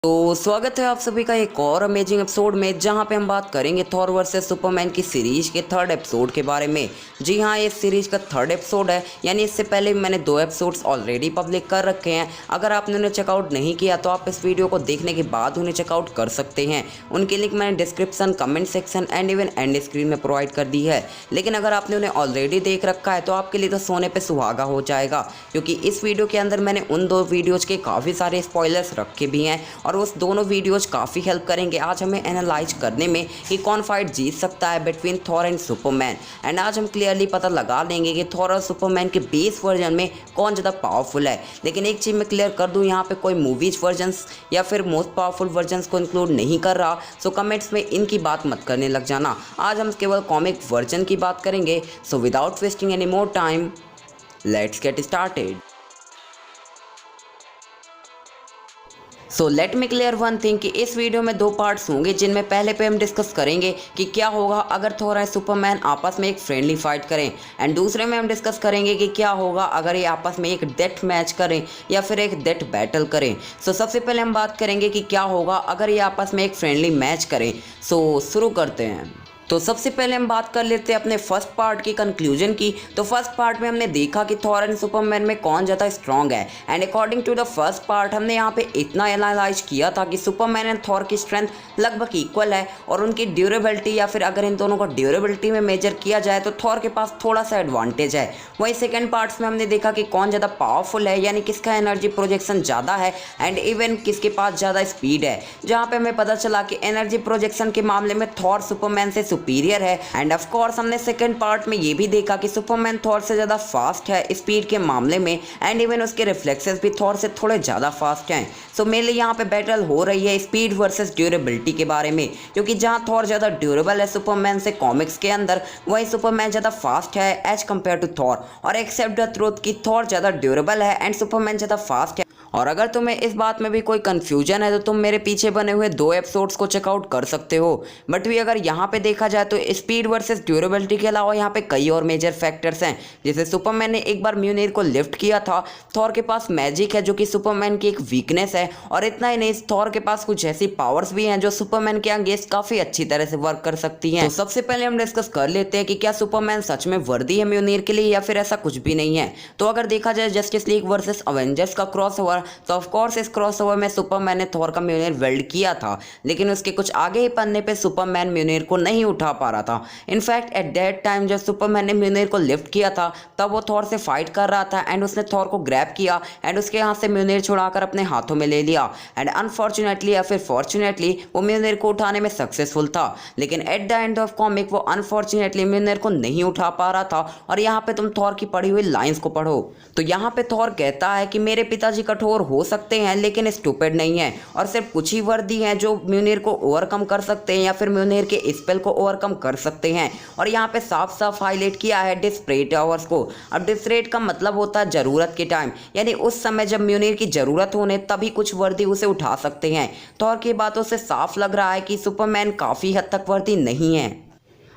तो स्वागत है आप सभी का एक और अमेजिंग एपिसोड में, जहां पे हम बात करेंगे थॉर वर्सेस सुपरमैन की सीरीज के थर्ड एपिसोड के बारे में। जी हां, ये सीरीज का थर्ड एपिसोड है, यानी इससे पहले मैंने 2 एपिसोड्स ऑलरेडी पब्लिक कर रखे हैं। अगर आपने उन्हें चेकआउट नहीं किया तो आप इस वीडियो को देखने के बाद उन्हें चेकआउट कर सकते हैं। उनकी लिंक मैंने description, comment section and even and screen में प्रोवाइड कर दी है। लेकिन अगर आपने उन्हें ऑलरेडी देख रखा है तो आपके लिए तो सोने पर सुहागा हो जाएगा, क्योंकि इस वीडियो के अंदर मैंने उन 2 वीडियोज़ के काफ़ी सारे स्पॉयलर्स रखे भी हैं और उस दोनों वीडियोज काफ़ी हेल्प करेंगे आज हमें एनालाइज करने में कि कौन फाइट जीत सकता है between Thor and Superman. And आज हम क्लियरली पता लगा लेंगे कि थॉर और सुपरमैन के बेस वर्जन में कौन ज़्यादा पावरफुल है। लेकिन एक चीज़ मैं क्लियर कर दूं, यहाँ पे कोई मूवीज वर्जन्स या फिर मोस्ट पावरफुल वर्जन्स को इंक्लूड नहीं कर रहा, सो कमेंट्स में इनकी बात मत करने लग जाना। आज हम केवल कॉमिक वर्जन की बात करेंगे। So without wasting any more time, let's get started. So let me clear one thing कि इस वीडियो में 2 पार्ट्स होंगे, जिनमें पहले पे हम डिस्कस करेंगे कि क्या होगा अगर थॉर और सुपरमैन आपस में एक फ्रेंडली फाइट करें, एंड दूसरे में हम डिस्कस करेंगे कि क्या होगा अगर ये आपस में एक डेथ मैच करें या फिर एक डेथ बैटल करें। सो सबसे पहले हम बात करेंगे कि क्या होगा अगर ये आपस में एक फ्रेंडली मैच करें। सो शुरू करते हैं। तो सबसे पहले हम बात कर लेते हैं अपने फर्स्ट पार्ट की कंक्लूजन की। तो फर्स्ट पार्ट में हमने देखा कि थॉर एंड सुपरमैन में कौन ज़्यादा स्ट्रॉन्ग है, and according to the first part हमने यहाँ पे इतना एनालाइज किया था कि सुपरमैन एंड थॉर की स्ट्रेंथ लगभग इक्वल है, और उनकी ड्यूरेबिलिटी या फिर अगर इन दोनों को ड्यूरेबिलिटी में मेजर किया जाए तो थॉर के पास थोड़ा सा एडवांटेज है। वहीं सेकेंड पार्ट्स में हमने देखा कि कौन ज़्यादा पावरफुल है, यानी किसका एनर्जी प्रोजेक्शन ज़्यादा है एंड इवन किसके पास ज़्यादा स्पीड है, जहाँ पे हमें पता चला कि एनर्जी प्रोजेक्शन के मामले में थॉर सुपरमैन से सुपीरियर है। एंड ऑफ कोर्स हमने सेकंड पार्ट में ये भी देखा कि सुपरमैन थॉर से ज़्यादा फास्ट है स्पीड के मामले में, एंड इवन उसके रिफ्लेक्सेस भी थॉर से थोड़े ज़्यादा फास्ट हैं। सो मेनली यहाँ पे बैटल हो रही है स्पीड वर्सेस ड्यूरेबिलिटी के बारे में, क्योंकि जहाँ थॉर ज़्यादा ड्यूरेबल है सुपरमैन से कॉमिक्स के अंदर, वहीं सुपरमैन ज़्यादा फास्ट है एज कम्पेयर टू थॉर। और एक्सेप्ट द ट्रूथ कि थॉर ज़्यादा ड्यूरेबल है एंड सुपरमैन ज़्यादा फास्ट है। और अगर तुम्हें इस बात में भी कोई कन्फ्यूजन है तो तुम मेरे पीछे बने हुए 2 एपिसोड्स को चेकआउट कर सकते हो। बट भी अगर यहाँ पे देखा जाए तो स्पीड वर्सेस ड्यूरेबिलिटी के अलावा यहाँ पे कई और मेजर फैक्टर्स हैं। जैसे सुपरमैन ने एक बार म्यूनिर को लिफ्ट किया था, थॉर के पास मैजिक है जो कि सुपरमैन की एक वीकनेस है, और इतना ही नहीं, थॉर के पास कुछ ऐसी पावर्स भी हैं जो सुपरमैन के अगेंस्ट काफ़ी अच्छी तरह से वर्क कर सकती हैं। तो सबसे पहले हम डिस्कस कर लेते हैं कि क्या सुपरमैन सच में वर्दी है म्यूनिर के लिए या फिर ऐसा कुछ भी नहीं है। तो अगर देखा जाए जस्टिस लीग वर्सेस अवेंजर्स का क्रॉसओवर, तो ऑफ कोर्स इस क्रॉसओवर में सुपरमैन ने थॉर का म्यूनिर वेल्ड किया था, लेकिन उसके कुछ आगे ही पन्ने पे सुपरमैन म्यूनिर को नहीं उठा पा रहा था। इनफैक्ट एट दैट टाइम जब सुपरमैन ने म्यूनिर को लिफ्ट किया था तब वो थॉर से फाइट कर रहा था, एंड उसने थॉर को ग्रैब किया एंड उसके हाथ से म्यूनिर छुड़ाकर अपने हाथों में ले लिया, एंड अनफॉर्चुनेटली या फिर फॉर्चुनेटली वो म्यूनिर को उठाने में सक्सेसफुल था। लेकिन eight the end of comic वो अनफॉर्चुनेटली म्यूनिर को नहीं उठा पा रहा था। और यहाँ पे तुम थॉर की पढ़ी हुई लाइंस को पढ़ो, तो यहाँ पे थॉर कहता है कि मेरे पिताजी कठोर हो सकते हैं लेकिन स्टूपिड नहीं है, और सिर्फ कुछ ही वर्दी हैं जो म्यूनिर को ओवरकम कर सकते हैं या फिर म्यूनिर के स्पेल को ओवरकम कर सकते हैं। और यहाँ पे साफ साफ हाईलाइट किया है डिस्परेट आवर्स को। अब डिस्परेट का मतलब होता है जरूरत के टाइम, यानी उस समय जब म्यूनिर की जरूरत होने तभी कुछ वर्दी उसे उठा सकते हैं। थॉर की बातों से साफ लग रहा है कि सुपरमैन काफ़ी हद तक वर्दी नहीं है।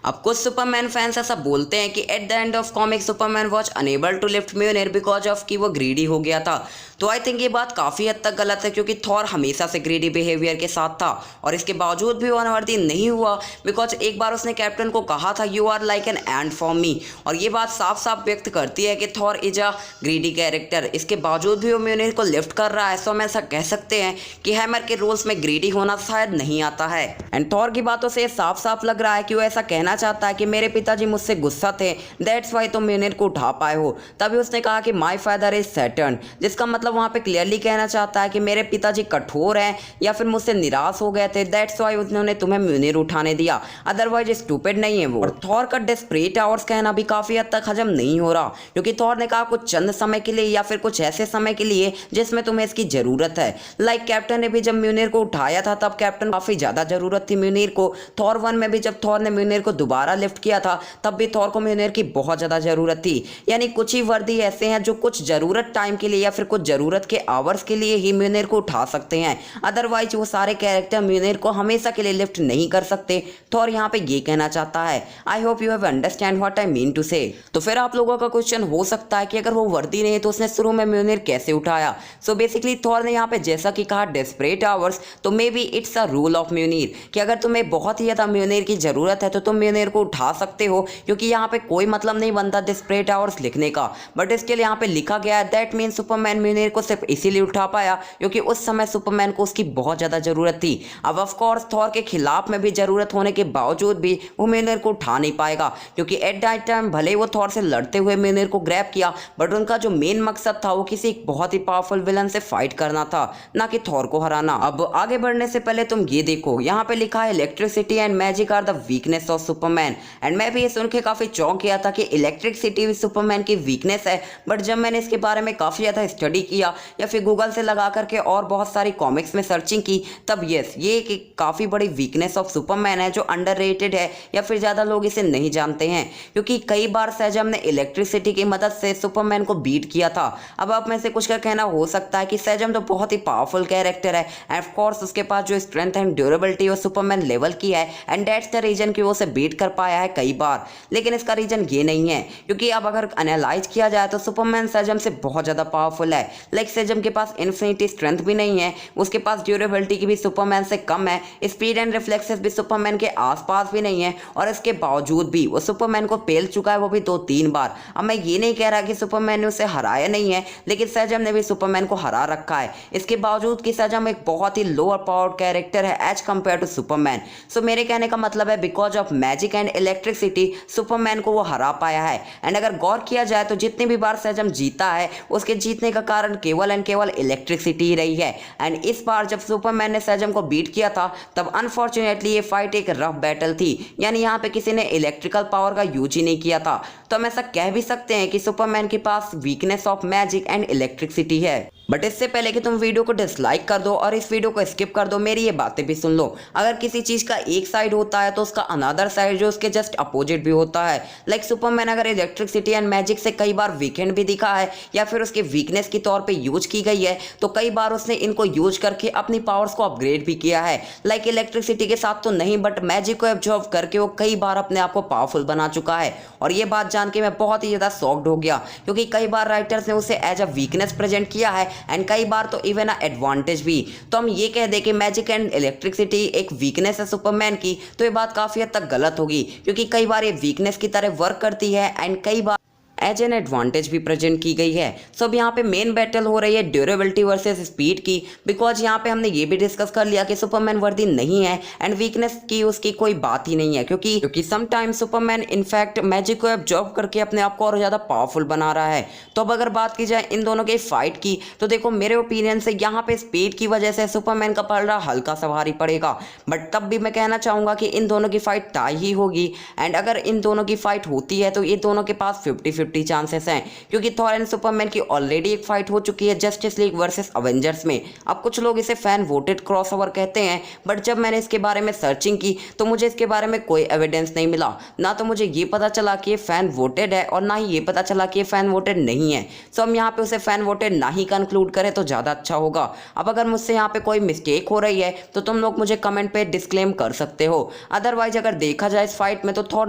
अब कुछ सुपरमैन फैंस ऐसा बोलते हैं कि at the end of comic Superman was unable to lift म्यूनिर बिकॉज ऑफ कि वो ग्रीडी हो गया था। तो आई थिंक ये बात काफ़ी हद तक गलत है, क्योंकि थॉर हमेशा से ग्रीडी बिहेवियर के साथ था और इसके बावजूद भी वो अनवर्दी नहीं हुआ, बिकॉज एक बार उसने कैप्टन को कहा था you are like an end for me, और ये बात साफ साफ व्यक्त करती है कि Thor is a greedy character. इसके बावजूद भी वो म्यूनिर को लिफ्ट कर रहा है, सो हम ऐसा कह सकते हैं कि हैमर के रूल्स में ग्रीडी होना शायद नहीं आता है। एंड थॉर की बातों से साफ साफ लग रहा है कि वो ऐसा कहना चाहता है कि मेरे पिताजी मुझसे गुस्सा थे, दैट्स वाई तुम म्यूनिर को उठा पाए हो। तभी उसने कहा कि माई फादर इज सैटर्न, जिसका मतलब वहाँ पे क्लियरली कहना चाहता है कि मेरे पिताजी कठोर हैं या फिर मुझसे निराश हो गए थे, दैट्स वाई उन्होंने तुम्हें म्यूनिर उठाने दिया, अदरवाइज स्टूपिड नहीं है वो। और थॉर का डेस्परेट आवर्स कहना भी काफ़ी हद तक हजम नहीं हो रहा, क्योंकि थॉर ने कहा कुछ चंद समय के लिए या फिर कुछ ऐसे समय के लिए जिसमें तुम्हें इसकी ज़रूरत है। लाइक कैप्टन ने भी जब म्यूनिर को उठाया था तब कैप्टन काफ़ी ज़्यादा ज़रूरत थी म्यूनिर को। थॉर 1 में भी जब थॉर ने म्यूनिर को दोबारा लिफ्ट किया था तब भी थॉर को म्यूनिर की बहुत ज़्यादा ज़रूरत थी। यानी कुछ ही वर्दी ऐसे हैं जो कुछ ज़रूरत टाइम के लिए या फिर कुछ ज़रूरत ज़रूरत के आवर्स के लिए ही म्योनिर को उठा सकते हैं, अदरवाइज वो सारे कैरेक्टर म्योनिर को हमेशा के लिए लिफ्ट नहीं कर सकते। थॉर यहाँ पे ये कहना चाहता है। I hope you have understand what I mean to say. तो फिर आप लोगों का क्वेश्चन हो सकता है कि अगर वो वर्दी नहीं है तो उसने शुरू में म्योनिर कैसे उठाया। सो बेसिकली थॉर ने यहाँ पे जैसा कि कहा डेस्परेट आवर्स, तो maybe it's a rule of म्योनिर कि अगर तुम्हें बहुत ही ज़्यादा म्योनिर की ज़रूरत है तो तुम म्योनिर को उठा सकते हो, क्योंकि यहाँ पे कोई मतलब नहीं बनता डेस्परेट आवर्स लिखने का। बट इसके लिए यहाँ पे लिखा गया है दैट मीन सुपरमैन म्योनिर को सिर्फ इसीलिए उठा पाया क्योंकि उस समय सुपरमैन को उसकी बहुत ज़्यादा ज़रूरत थी। अब ऑफकोर्स थॉर के खिलाफ में भी ज़रूरत होने के बावजूद भी वो म्योनिर को उठा नहीं पाएगा, क्योंकि एट दैट टाइम भले ही वो थॉर से लड़ते हुए म्योनिर को ग्रैब किया, बट उनका जो मेन मकसद था वो किसी एक बहुत ही पावरफुल विलन से फाइट करना था, ना कि थॉर को हराना। अब आगे बढ़ने से पहले तुम ये देखो, यहाँ पे लिखा है electricity and magic are the weakness of Superman. And मैं भी ये सुन के काफ़ी चौंक गया था कि इलेक्ट्रिसिटी भी सुपरमैन की वीकनेस है। बट जब मैंने इसके बारे में काफ़ी ज़्यादा स्टडी किया या फिर गूगल से लगा करके और बहुत सारी कॉमिक्स में सर्चिंग की, तब यस ये एक काफ़ी बड़ी वीकनेस ऑफ सुपरमैन है जो अंडररेटेड है या फिर ज़्यादा लोग इसे नहीं जानते हैं, क्योंकि कई बार सैजम ने इलेक्ट्रिसिटी की मदद से सुपरमैन को बीट किया था। अब आप में से कुछ का कहना हो सकता है कि सैजम तो बहुत ही पावरफुल कैरेक्टर है एंड ऑफ कोर्स उसके पास जो स्ट्रेंथ एंड ड्यूरेबिलिटी वो सुपरमैन लेवल की है एंड दैट्स द रीजन कि वो उसे बीट कर पाया है कई बार। लेकिन इसका रीजन ये नहीं है, क्योंकि अब अगर एनालाइज किया जाए तो सुपरमैन सैजम से बहुत ज़्यादा पावरफुल है। लाइक सैजम के पास इन्फिनिटी स्ट्रेंथ भी नहीं है, उसके पास ड्यूरेबिलिटी की भी सुपरमैन से कम है, स्पीड एंड रिफ्लेक्सेस भी सुपरमैन के आसपास भी नहीं है, और इसके बावजूद भी वो सुपरमैन को पेल चुका है, वो भी 2-3 बार। अब मैं ये नहीं कह रहा कि सुपरमैन ने उसे हराया नहीं है, लेकिन सैजम ने भी सुपरमैन को हरा रखा है, इसके बावजूद कि सैजम एक बहुत ही लोअर पावर्ड कैरेक्टर है एज कंपेयर टू सुपरमैन। सो मेरे कहने का मतलब है because of magic and electricity Superman को वो हरा पाया है। एंड अगर गौर किया जाए तो जितनी भी बार सैजम जीता है उसके जीतने का कारण केवल एंड केवल इलेक्ट्रिसिटी ही रही है। एंड इस बार जब सुपरमैन ने सैजम को बीट किया था तब अनफॉर्चुनेटली ये फाइट एक रफ बैटल थी, यानी यहाँ पे किसी ने इलेक्ट्रिकल पावर का यूज ही नहीं किया था। तो हम ऐसा कह भी सकते हैं कि सुपरमैन के पास weakness of magic and electricity है। बट इससे पहले कि तुम वीडियो को डिसलाइक कर दो और इस वीडियो को स्किप कर दो, मेरी ये बातें भी सुन लो। अगर किसी चीज़ का एक साइड होता है तो उसका अनदर साइड जो उसके जस्ट अपोजिट भी होता है। लाइक सुपरमैन अगर इलेक्ट्रिसिटी एंड मैजिक से कई बार वीकेंड भी दिखा है या फिर उसके वीकनेस के तौर पे यूज की गई है, तो कई बार उसने इनको यूज करके अपनी पावर्स को अपग्रेड भी किया है। लाइक इलेक्ट्रिसिटी के साथ तो नहीं, बट मैजिक को एब्जॉर्ब करके वो कई बार अपने आप को पावरफुल बना चुका है। और ये बात जान के मैं बहुत ही ज़्यादा शॉक्ड हो गया, क्योंकि कई बार राइटर्स ने उसे एज अ वीकनेस प्रेजेंट किया है एंड कई बार तो इवन अ एडवांटेज भी। तो हम ये कह दें कि मैजिक एंड इलेक्ट्रिसिटी एक वीकनेस है सुपरमैन की, तो ये बात काफ़ी हद तक गलत होगी, क्योंकि कई बार ये वीकनेस की तरह वर्क करती है एंड कई बार एज एन एडवांटेज भी प्रेजेंट की गई है। सो अब यहाँ पे मेन बैटल हो रही है ड्यूरेबिलिटी वर्सेस स्पीड की, बिकॉज यहाँ पे हमने ये भी डिस्कस कर लिया कि सुपरमैन वर्दी नहीं है एंड वीकनेस की उसकी कोई बात ही नहीं है, क्योंकि समटाइम्स सुपरमैन इनफैक्ट मैजिक को एब्जॉर्ब करके अपने आप को और ज़्यादा पावरफुल बना रहा है। तो अब अगर बात की जाए इन दोनों के फाइट की, तो देखो मेरे ओपिनियन से यहाँ पे स्पीड की वजह से सुपरमैन का पलड़ा हल्का सा भारी पड़ेगा, बट तब भी मैं कहना चाहूँगा कि इन दोनों की फाइट टाई ही होगी। एंड अगर इन दोनों की फाइट होती है तो ये दोनों के पास 50-50 चांसेस हैं, क्योंकि थॉर एंड सुपरमैन की ऑलरेडी एक फाइट हो चुकी है जस्टिस लीग वर्सेस अवेंजर्स में। अब कुछ लोग इसे फैन वोटेड क्रॉसओवर कहते हैं, बट जब मैंने इसके बारे में सर्चिंग की तो मुझे इसके बारे में कोई एविडेंस नहीं मिला। ना तो मुझे ये पता चला कि ये फैन वोटेड है और ना ही ये पता चला कि ये फैन वोटेड नहीं है। सो हम यहाँ पे उसे फैन वोटेड ना ही कंक्लूड करें तो ज़्यादा अच्छा होगा। अब अगर मुझसे यहाँ पे कोई मिस्टेक हो रही है तो तुम लोग मुझे कमेंट पे डिस्क्लेम कर सकते हो। अदरवाइज अगर देखा जाए इस फाइट में तो थॉर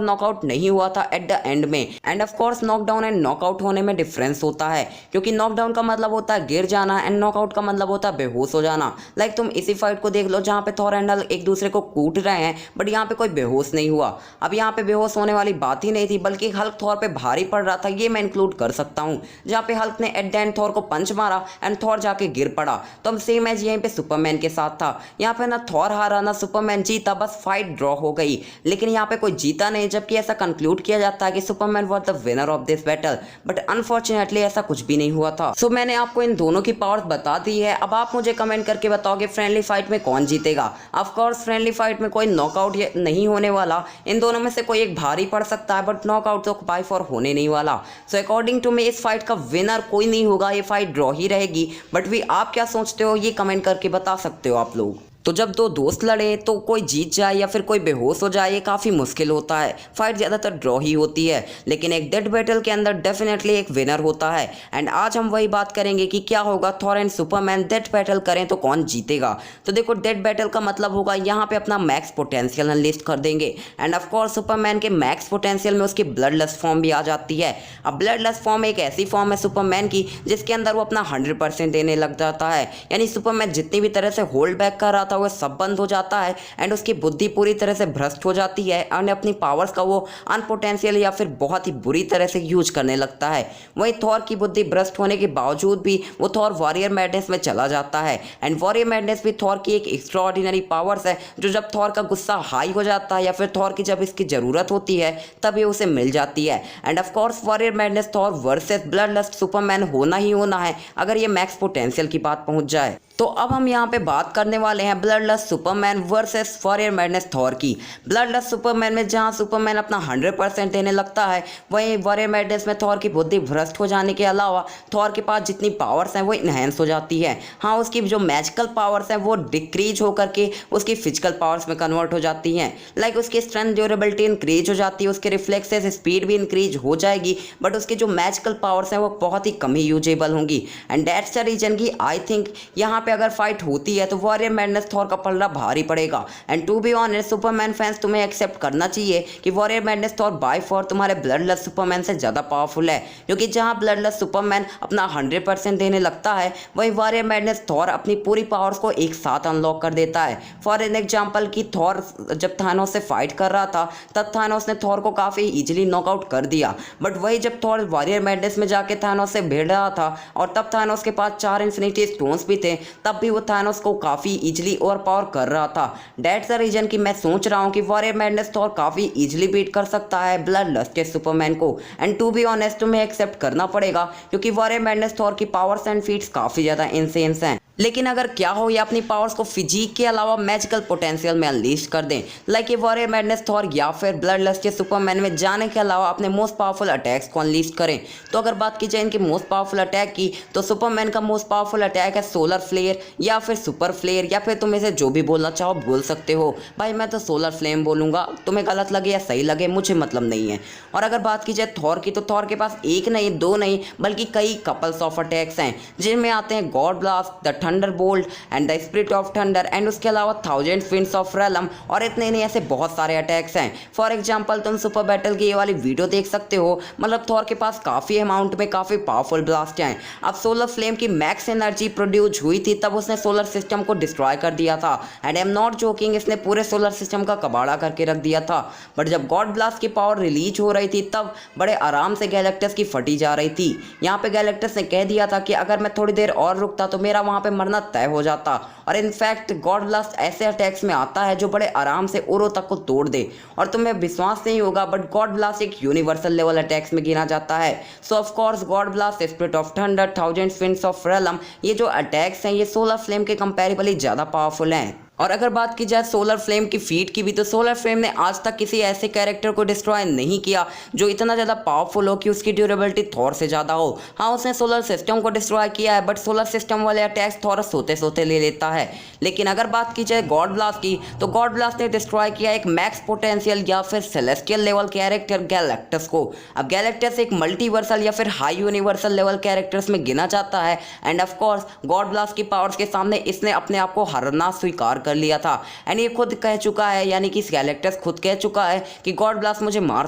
नॉकआउट नहीं हुआ था एट द एंड में। And of course knockdown and knockout होने में डिफरेंस होता है, क्योंकि नॉकडाउन का मतलब होता है गिर जाना एंड नॉकआउट का मतलब होता है बेहोश हो जाना। लाइक तुम इसी फाइट को देख लो जहाँ पे थॉर एंड हल्क एक दूसरे को कूट रहे हैं, बट यहाँ पे कोई बेहोश नहीं हुआ। अब यहाँ पे बेहोश होने वाली बात ही नहीं थी, बल्कि हल्क थॉर पे भारी पड़ रहा था, ये मैं इंक्लूड कर सकता हूँ। जहाँ पे हल्क ने एट द एंड थॉर को पंच मारा एंड थॉर जाके गिर पड़ा। तो अब सेम एज यहीं पे सुपरमैन के साथ था, यहाँ पे ना थॉर हारा ना सुपरमैन जीता, बस फाइट ड्रॉ हो गई। लेकिन यहाँ पे कोई जीता नहीं, जबकि ऐसा कंक्लूड किया जाता है कि Superman was the winner of this battle, but unfortunately ऐसा कुछ भी नहीं हुआ था। सो मैंने आपको इन दोनों की पावर्स बता दी है। अब आप मुझे कमेंट करके बताओगे फ्रेंडली फाइट में कौन जीतेगा। ऑफ कोर्स फ्रेंडली फाइट में कोई नॉकआउट नहीं होने वाला, इन दोनों में से कोई एक भारी पड़ सकता है, बट नॉकआउट तो बाय फॉर होने नहीं वाला। सो अकॉर्डिंग टू मी इस फाइट का विनर कोई नहीं होगा, ये फाइट ड्रॉ ही रहेगी। बट भी आप क्या सोचते हो ये कमेंट करके बता सकते हो आप लोग। तो जब दो दोस्त लड़े तो कोई जीत जाए या फिर कोई बेहोश हो जाए ये काफ़ी मुश्किल होता है। फाइट ज़्यादातर ड्रॉ ही होती है, लेकिन एक डेड बैटल के अंदर डेफिनेटली एक विनर होता है। एंड आज हम वही बात करेंगे कि क्या होगा Thor and Superman dead battle करें तो कौन जीतेगा। तो देखो, डेड बैटल का मतलब होगा यहाँ पे अपना मैक्स पोटेंशियल अनलिस्ट कर देंगे। एंड ऑफ कोर्स सुपरमैन के मैक्स पोटेंशियल में उसकी ब्लडलेस फॉर्म भी आ जाती है। अब ब्लडलेस फॉर्म एक ऐसी फॉर्म है सुपरमैन की जिसके अंदर वो अपना 100% देने लग जाता है। यानी सुपरमैन जितनी भी तरह से होल्ड बैक कर रहा था वो सब बंद हो जाता है एंड उसकी बुद्धि पूरी तरह से भ्रष्ट हो जाती है और अपनी पावर्स का वो अनपोटेंशियल या फिर बहुत ही बुरी तरह से यूज करने लगता है। वहीं थॉर की बुद्धि भ्रष्ट होने के बावजूद भी वो थॉर वॉरियर मैडनेस में चला जाता है। एंड वॉरियर मैडनेस भी थॉर की एक एक्स्ट्राऑर्डिनरी पावर्स है जो जब थॉर का गुस्सा हाई हो जाता है या फिर थॉर की जब इसकी ज़रूरत होती है तब ये उसे मिल जाती है। And of course warrior madness Thor versus bloodlust Superman होना ही होना है अगर ये मैक्स पोटेंशियल की बात पहुंच जाए। तो अब हम यहाँ पे बात करने वाले हैं bloodlust Superman versus warrior madness Thor की। ब्लडलस्ट सुपरमैन में जहाँ सुपरमैन अपना 100% देने लगता है, वहीं वॉरियर मैडनेस में थॉर की बुद्धि भ्रष्ट हो जाने के अलावा थॉर के पास जितनी पावर्स हैं वो इन्हेंस हो जाती है। हाँ, उसकी जो मैजिकल पावर्स हैं वो डिक्रीज होकर के उसकी फिजिकल पावर्स में कन्वर्ट हो जाती हैं। लाइक उसकी स्ट्रेंथ ड्यूरेबिलिटी इंक्रीज हो जाती है, उसके रिफ्लेक्सेस स्पीड भी इंक्रीज हो जाएगी, बट उसकी जो मैजिकल पावर्स हैं वो बहुत ही कम ही यूजेबल होंगी। एंड दैट्स द रीजन की आई थिंक यहाँ पे अगर फाइट होती है तो वॉरियर मैडनेस थॉर का पलड़ा भारी पड़ेगा। And to be honest Superman fans तुम्हें एक्सेप्ट करना चाहिए कि warrior madness Thor by far तुम्हारे ब्लडलेस सुपरमैन से ज़्यादा पावरफुल है, क्योंकि जहाँ ब्लडलेस सुपरमैन अपना 100% देने लगता है वहीं वॉरियर मैडनेस थॉर अपनी पूरी पावर्स को एक साथ अनलॉक कर देता है। फॉर एन एग्जाम्पल कि थॉर जब थानोस से फाइट कर रहा था तब थानोस ने थॉर को काफ़ी ईजिली नॉकआउट कर दिया, बट वही जब थॉर वॉरियर मैडनेस में जाके थानोस से भिड़ रहा था और तब थानोस के पास 4 इन्फिनिटी स्टोन्स भी थे तब भी वो थानोस को काफ़ी इजीली ओवर पावर कर रहा था। दैट्स द रीजन कि मैं सोच रहा हूँ कि वॉरियर मैडनेस थॉर काफ़ी इजीली बीट कर सकता है ब्लडलस्ट सुपरमैन को। एंड टू बी ऑनेस्ट तुम्हें एक्सेप्ट करना पड़ेगा क्योंकि वॉरियर मैडनेस थॉर की पावर्स एंड फीट्स काफ़ी ज़्यादा इंसेंस हैं। लेकिन अगर क्या हो ये अपनी पावर्स को फिजिक के अलावा मैजिकल पोटेंशियल में अनलीश कर दें, लाइक ये वॉरियर मैडनेस थॉर या फिर ब्लडलस्ट के सुपरमैन में जाने के अलावा अपने मोस्ट पावरफुल अटैक्स को अनलीश करें। तो अगर बात की जाए इनके मोस्ट पावरफुल अटैक की तो सुपरमैन का मोस्ट पावरफुल अटैक है सोलर फ्लेयर या फिर सुपर फ्लेयर, या फिर तुम इसे जो भी बोलना चाहो बोल सकते हो। भाई मैं तो सोलर फ्लेम बोलूँगा, तुम्हें गलत लगे या सही लगे मुझे मतलब नहीं है। और अगर बात की जाए थॉर की तो थॉर के पास एक नहीं दो नहीं बल्कि कई कपल्स ऑफ अटैक्स हैं जिनमें आते हैं God blast, the Thunderbolt and the spirit of thunder and उसके अलावा 1000 विंड्स ऑफ रेलम और इतने नहीं ऐसे बहुत सारे अटैक्स हैं। फॉर एग्जांपल तुम सुपर बैटल की ये वाली वीडियो देख सकते हो, मतलब थॉर के पास काफ़ी अमाउंट में काफ़ी पावरफुल ब्लास्ट हैं। अब सोलर फ्लेम की मैक्स एनर्जी प्रोड्यूस हुई थी तब उसने सोलर सिस्टम को डिस्ट्रॉय कर दिया था। And I am not joking, इसने पूरे सोलर सिस्टम का कबाड़ा करके रख दिया था। बट जब गॉड ब्लास्ट की पावर रिलीज हो रही थी तब बड़े आराम से गैलेक्टस की फटी जा रही थी। यहाँ पे गैलेक्टस ने कह दिया था कि अगर मैं थोड़ी देर और रुकता तो मेरा वहाँ पे मरना तय हो जाता। और इनफैक्ट गॉड ब्लास्ट ऐसे अटैक्स में आता है जो बड़े आराम से ओरो तक को तोड़ दे। और तुम्हें विश्वास नहीं होगा बट गॉड ब्लास्ट एक यूनिवर्सल लेवल अटैक्स में गिना जाता है। So of course god blast, spirit of thunder, 1000 winds of realm, ये जो अटैक्स हैं ये सोलर फ्लेम के कंपैरेबली ज़्यादा पावरफुल हैं। और अगर बात की जाए सोलर फ्लेम की फीट की भी तो सोलर फ्लेम ने आज तक किसी ऐसे कैरेक्टर को डिस्ट्रॉय नहीं किया जो इतना ज़्यादा पावरफुल हो कि उसकी ड्यूरेबिलिटी थॉर से ज़्यादा हो। हाँ, उसने सोलर सिस्टम को डिस्ट्रॉय किया है बट सोलर सिस्टम वाले अटैक्स थॉर सोते सोते ले लेता है। लेकिन अगर बात की जाए गॉड ब्लास्ट की तो गॉड ब्लास्ट ने डिस्ट्रॉय किया एक मैक्स पोटेंशियल या फिर सेलेस्टियल लेवल कैरेक्टर गैलेक्टस को। अब गैलेक्टस एक मल्टीवर्सल या फिर हाई यूनिवर्सल लेवल कैरेक्टर्स में गिना जाता है। And of course god blast की पावर्स के सामने इसने अपने आप को हारना स्वीकार कर लिया था। एंड ये खुद कह चुका है, यानी कि गैलेक्टस खुद कह चुका है कि गॉड ब्लास्ट मुझे मार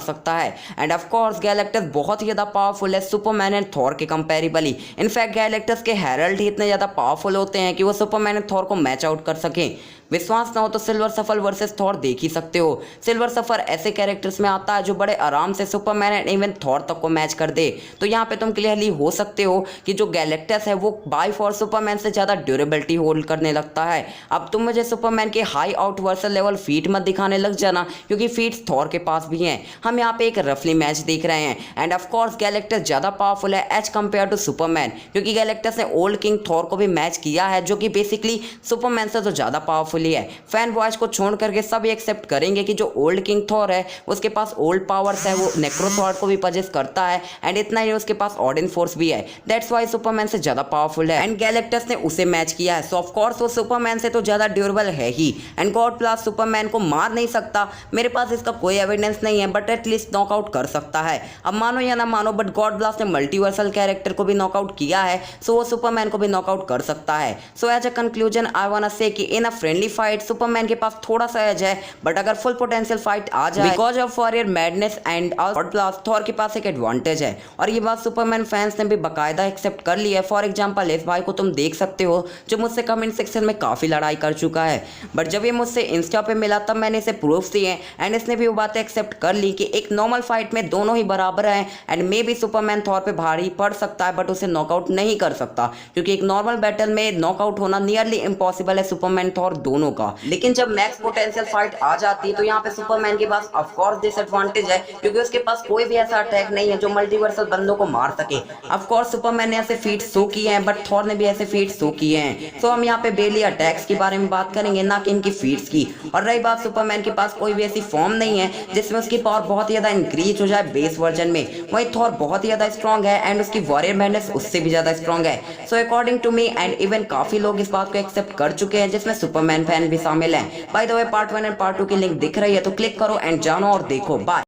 सकता है। एंड ऑफ कोर्स गैलेक्टस बहुत ही ज़्यादा पावरफुल है सुपरमैन एंड थॉर के कंपैरेबली। इनफैक्ट गैलेक्टस के हेरल्ड ही इतने ज़्यादा पावरफुल होते हैं कि वो सुपरमैन एंड थॉर को मैच आउट कर सकें। विश्वास ना हो तो सिल्वर सफर वर्सेस थॉर देख ही सकते हो। सिल्वर सफर ऐसे कैरेक्टर्स में आता है जो बड़े आराम से सुपरमैन एंड इवन थॉर तक को मैच कर दे। तो यहाँ पे तुम क्लियरली हो सकते हो कि जो गैलेक्टस है वो बाय फॉर सुपरमैन से ज़्यादा ड्यूरेबिलिटी होल्ड करने लगता है। अब तुम मुझे सुपरमैन के हाई आउटवर्सल लेवल फीट मत दिखाने लग जाना क्योंकि फीट्स थॉर के पास भी हैं। हम यहाँ पे एक रफली मैच देख रहे हैं। एंड ऑफ कोर्स गैलेक्टस ज़्यादा पावरफुल है एज कम्पेयर टू सुपरमैन क्योंकि गैलेक्टस ने ओल्ड किंग थॉर को भी मैच किया है जो कि बेसिकली सुपरमैन से तो ज़्यादा पावरफुल ही है। फैन वॉइस को छोड़ करके सब एक्सेप्ट करेंगे कि जो ओल्ड किंग थॉर है उसके पास ओल्ड पावर्स है, वो नेक्रोसॉर्ड को भी पजेस करता है एंड इतना ही उसके पास ऑर्डिन फोर्स भी है। दैट्स वाई सुपरमैन से ज़्यादा पावरफुल है एंड गैलेक्टस ने उसे मैच किया है। सो ऑफ कोर्स वो सुपरमैन से तो ज़्यादा ड्यूरेबल इम्पॉसिबल है ही एंड गॉड प्लस सुपरमैन को मार नहीं सकता, मेरे पास इसका कोई एविडेंस नहीं है, बट एटलीस्ट नॉकआउट कर सकता है। अब मानो या ना मानो, बट गॉड ब्लास्ट ने मल्टीवर्सल कैरेक्टर को भी नॉकआउट किया है, सो वो सुपरमैन को भी नॉकआउट कर सकता है। So as a conclusion I want to say कि in a friendly fight Superman के पास थोड़ा सा एज है, बट अगर फुल पोटेंशियल फाइट आ जाए because of warrior madness and God blast, Thor के पास एक एडवांटेज है और ये बात सुपरमैन फैंस ने भी बाकायदा एक्सेप्ट कर लिया है। फॉर एग्जाम्पल इस भाई को तुम देख सकते हो जो मुझसे कमेंट सेक्शन में काफ़ी लड़ाई कर चुका है, बट जब ये मुझसे इंस्टा पे मिला तब मैंने इसे प्रूफ दिए एंड इसने भी वो बातें एक्सेप्ट कर ली कि एक नॉर्मल फाइट में दोनों ही बराबर हैं एंड मे भी सुपरमैन थॉर पे भारी पड़ सकता है, बट उसे नॉकआउट नहीं कर सकता क्योंकि एक नॉर्मल बैटल में नॉकआउट होना नियरली इम्पॉसिबल है सुपरमैन थॉर दोनों का। लेकिन जब मैक्स पोटेंशियल फाइट आ जाती है तो यहाँ पे सुपरमैन के पास ऑफकोर्स डिसएडवांटेज है क्योंकि उसके पास कोई भी ऐसा अटैक नहीं है जो मल्टीवर्सल बंदों को मार सके। ऑफकोर्स सुपरमैन ने ऐसे फीट शो किए हैं, बट थॉर ने भी ऐसे फीट शो किए हैं। सो हम यहाँ पे बेली अटैक्स के बारे में बात करेंगे, ना कि इनकी फीट्स की। और रही बात सुपरमैन के पास कोई भी ऐसी फॉर्म नहीं है जिसमें उसकी पावर बहुत ही ज्यादा इंक्रीज हो जाए बेस वर्जन में, वही थॉर बहुत ही ज्यादा स्ट्रॉन्ग है एंड उसकी वॉरियर मैडनेस उससे भी ज्यादा स्ट्रॉन्ग है। So according to me and even काफी लोग इस बात को एक्सेप्ट कर चुके हैं जिसमें सुपरमैन फैन भी शामिल हैं। By the way part 1 and part 2 की लिंक दिख रही है तो क्लिक करो एंड जानो और देखो। बाय।